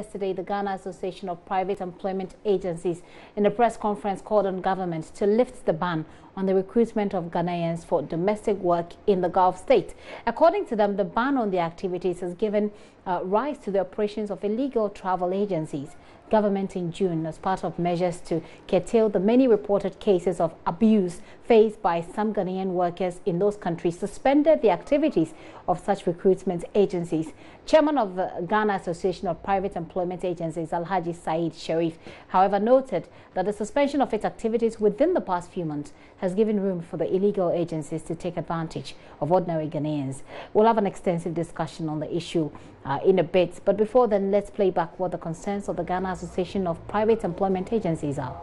yesterday the Ghana Association of Private Employment Agencies in a press conference called on government to lift the ban on the recruitment of Ghanaians for domestic work in the Gulf state. According to them, the ban on the activities has given rise to the operations of illegal travel agencies. Government in June, as part of measures to curtail the many reported cases of abuse faced by some Ghanaian workers in those countries, suspended the activities of such recruitment agencies. Chairman of the Ghana Association of Private Employment Agencies, Alhaji Said Sharif, however, noted that the suspension of its activities within the past few months has given room for the illegal agencies to take advantage of ordinary Ghanaians. We'll have an extensive discussion on the issue in a bit, but before then, let's play back what the concerns of the Ghana Association of Private Employment Agencies are.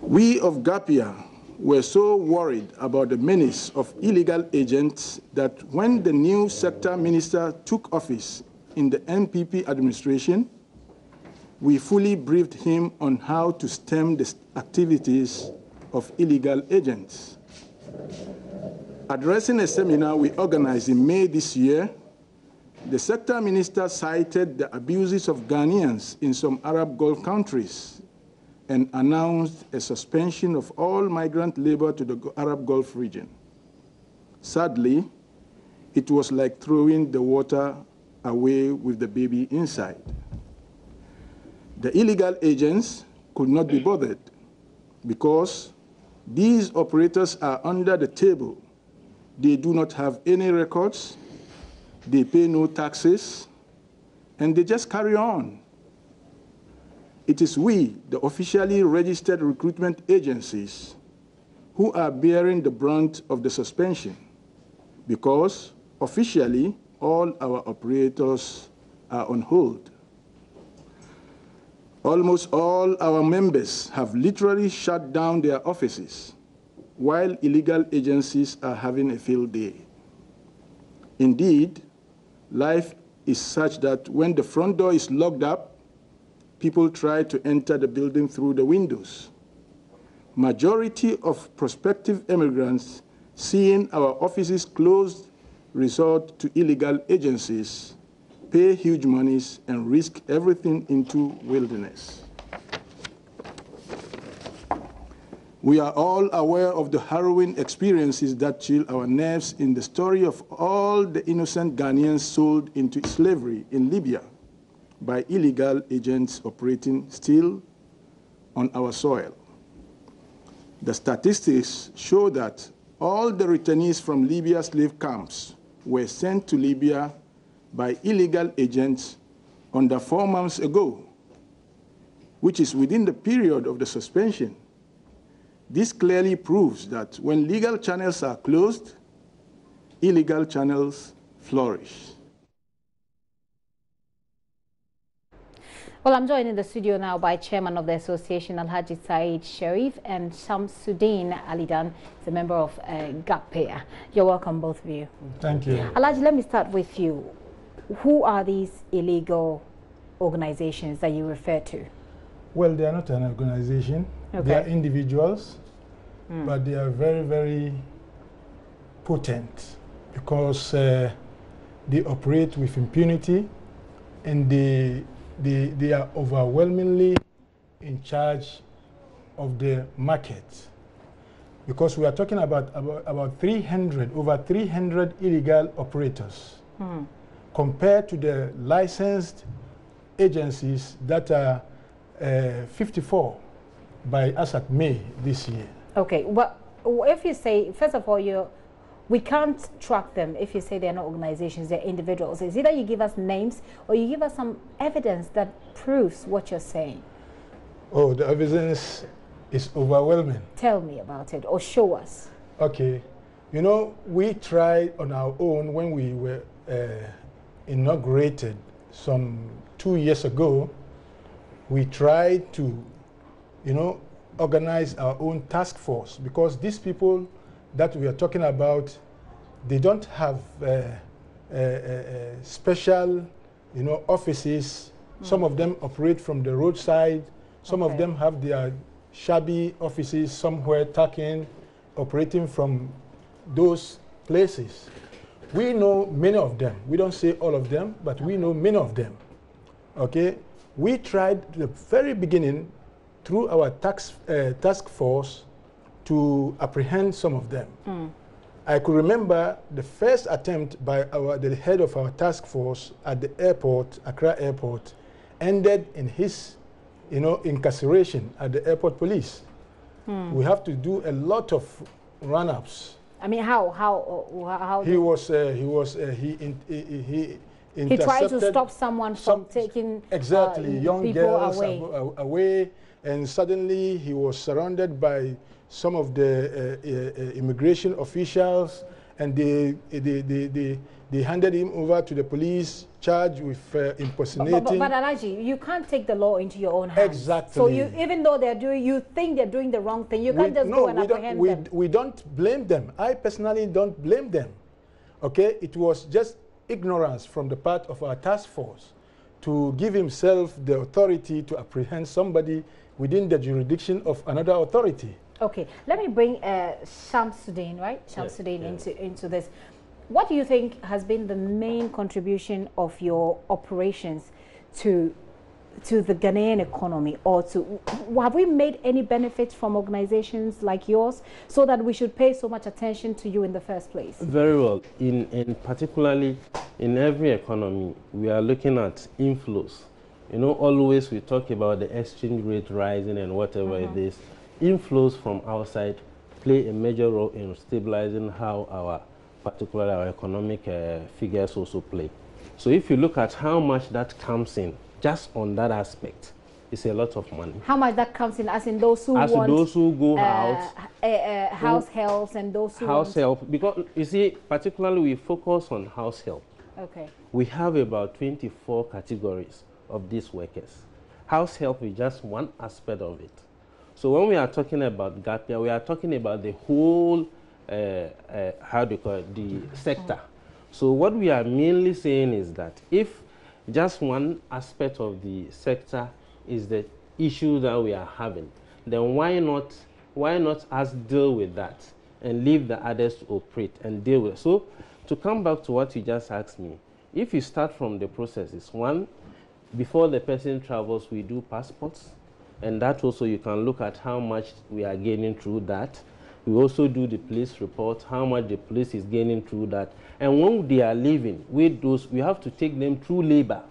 We of GAPIA were so worried about the menace of illegal agents that when the new sector minister took office in the NPP administration, we fully briefed him on how to stem the activities of illegal agents. Addressing a seminar we organized in May this year, the sector minister cited the abuses of Ghanaians in some Arab Gulf countries and announced a suspension of all migrant labor to the Arab Gulf region. Sadly, it was like throwing the water away with the baby inside. The illegal agents could not be bothered because these operators are under the table. They do not have any records, they pay no taxes, and they just carry on. It is we, the officially registered recruitment agencies, who are bearing the brunt of the suspension because officially all our operators are on hold. Almost all our members have literally shut down their offices while illegal agencies are having a field day. Indeed, life is such that when the front door is locked up, people try to enter the building through the windows. Majority of prospective immigrants seeing our offices closed resort to illegal agencies, pay huge monies, and risk everything into wilderness. We are all aware of the harrowing experiences that chill our nerves in the story of all the innocent Ghanaians sold into slavery in Libya by illegal agents operating still on our soil. The statistics show that all the returnees from Libya slave camps were sent to Libya by illegal agents under 4 months ago, which is within the period of the suspension. This clearly proves that when legal channels are closed, illegal channels flourish. Well, I'm joined in the studio now by Chairman of the Association, Alhaji Said Sharif, and Shamsuddin Alidan, the member of GAPIA. You're welcome, both of you. Thank you. Alhaji, let me start with you. Who are these illegal organizations that you refer to? Well, they are not an organization. Okay. They are individuals, but they are very, very potent because they operate with impunity and they are overwhelmingly in charge of the market, because we are talking about over 300 illegal operators compared to the licensed agencies that are 54 as at May this year. Okay, well, if you say, first of all, we can't track them if you say they're not organizations, they're individuals. It's either you give us names or you give us some evidence that proves what you're saying. Oh, the evidence is overwhelming. Tell me about it or show us. Okay. You know, we tried on our own when we were inaugurated some 2 years ago. We tried to, organize our own task force because these people that we are talking about, they don't have special, offices. Some of them operate from the roadside. Some of them have their shabby offices somewhere tucked in, operating from those places. We know many of them. We don't say all of them, but we know many of them. okay, we tried at the very beginning through our task force to apprehend some of them. I could remember the first attempt by the head of our task force at the airport, Accra Airport, ended in his, incarceration at the airport police. We have to do a lot of run-ups. I mean, how He tried to stop someone from taking young girls away, and suddenly he was surrounded by some of the immigration officials, and they handed him over to the police, charged with impersonating. But Alhaji, you can't take the law into your own hands. Exactly. So even though you think they're doing the wrong thing, you can't just go and apprehend them. We don't blame them. I personally don't blame them. Okay, it was just ignorance from the part of our task force to give himself the authority to apprehend somebody within the jurisdiction of another authority. Okay, let me bring Shamsuddin, right? Shamsuddin into this. What do you think has been the main contribution of your operations to the Ghanaian economy, or have we made any benefits from organizations like yours so that we should pay so much attention to you in the first place? Very well. In particularly in every economy, we are looking at inflows. Always we talk about the exchange rate rising and whatever it is. Inflows from outside play a major role in stabilizing how particularly our economic figures also play. So if you look at how much that comes in, just on that aspect, it's a lot of money. How much that comes in, as in those who go out, house helps, and those who house help, because you see, particularly we focus on house help. Okay. We have about 24 categories of these workers. House help is just one aspect of it. So when we are talking about GAPIA, we are talking about the whole, how do you call it, the sector. So what we are mainly saying is that if just one aspect of the sector is the issue that we are having, then why not us deal with that and leave the others to operate and deal with it? So to come back to what you just asked me, if you start from the processes, one, before the person travels, we do passports, and that also you can look at how much we are gaining through that. We also do the police report, how much the police is gaining through that. And when they are leaving with those, we have to take them through labor.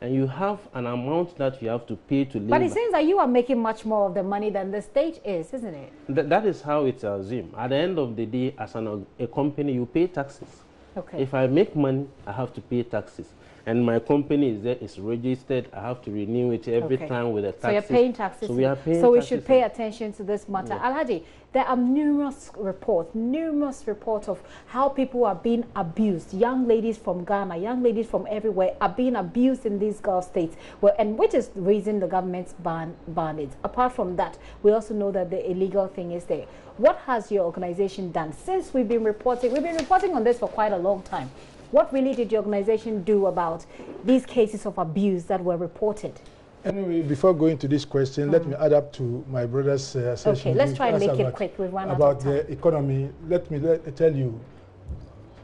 And you have an amount that you have to pay to labor. But it seems that you are making much more of the money than the state is, isn't it? That is how it's assumed. At the end of the day, as a company, you pay taxes. Okay. If I make money, I have to pay taxes. And my company is there, it's registered. I have to renew it every time with the taxes. So you're paying taxes. So we are paying So we taxes. should pay attention to this matter. Yeah. Alhaji, there are numerous reports of how people are being abused. Young ladies from Ghana, young ladies from everywhere are being abused in these Gulf states, and which is the reason the government's ban it. Apart from that, we also know that the illegal thing is there. What has your organization done since we've been reporting? We've been reporting on this for quite a long time. What really did your organization do about these cases of abuse that were reported? Anyway, before going to this question, let me add up to my brother's session. Okay, let's try and make it quick with one about the economy. Let me tell you,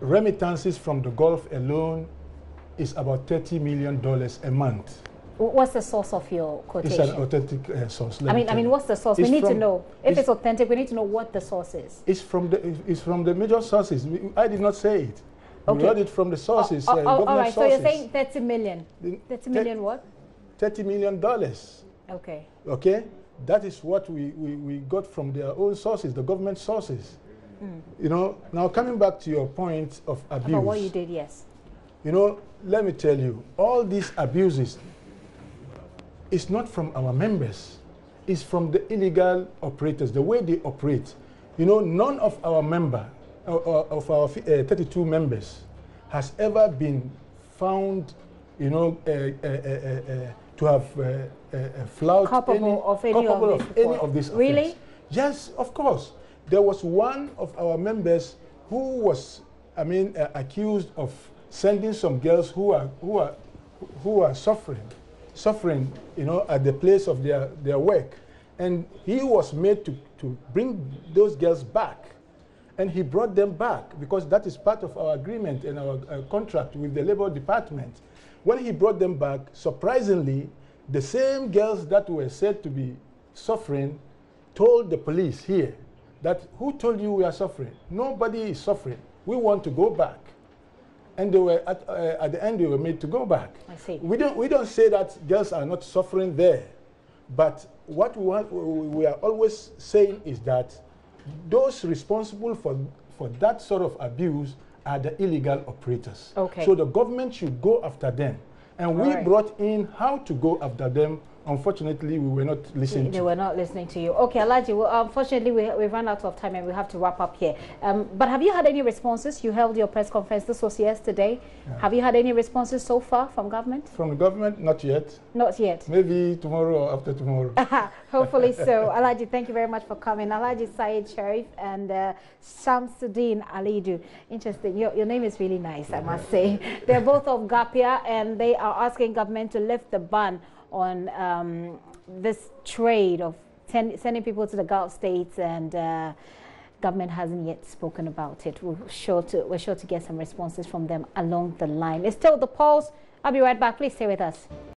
remittances from the Gulf alone is about $30 million a month. What's the source of your quotation? It's an authentic source. I mean, what's the source? We need to know. If it's authentic, we need to know what the source is. It's from the major sources. I did not say it. Okay. We heard it from the sources, all right, sources. so you're saying 30 million. 30 million what? $30 million. Okay. Okay? That is what we got from their own sources, the government sources. Now coming back to your point of abuse. About what you did, yes. Let me tell you, all these abuses is not from our members. It's from the illegal operators, the way they operate. None of our of our 32 members has ever been found, to have flouted culpable of any of these offenses. Really? Yes, of course. There was one of our members who was, accused of sending some girls who are suffering, at the place of their work, and he was made to bring those girls back. and he brought them back because that is part of our agreement and our contract with the Labor Department. When he brought them back, surprisingly, the same girls that were said to be suffering told the police here that, who told you we are suffering? Nobody is suffering. We want to go back. And they were at the end, they were made to go back. I see. We don't say that girls are not suffering there, but what we are always saying is that those responsible for that sort of abuse are the illegal operators. Okay. So the government should go after them. And we brought in how to go after them. Unfortunately, we were not listening to. They were not listening to you. Okay, Alhaji, well, unfortunately, we've run out of time and we have to wrap up here. But have you had any responses? You held your press conference. This was yesterday. Yeah. Have you had any responses so far from government? From the government? Not yet. Not yet. Maybe tomorrow or after tomorrow. Hopefully so. Alhaji, thank you very much for coming. Alhaji Said Sharif and Shamsuddin Alidu. Interesting. Your name is really nice, I must say. They're both of Gapia and they are asking government to lift the ban on this trade of sending people to the Gulf states, and government hasn't yet spoken about it. We're sure to get some responses from them along the line. It's still The Pulse. I'll be right back. Please stay with us.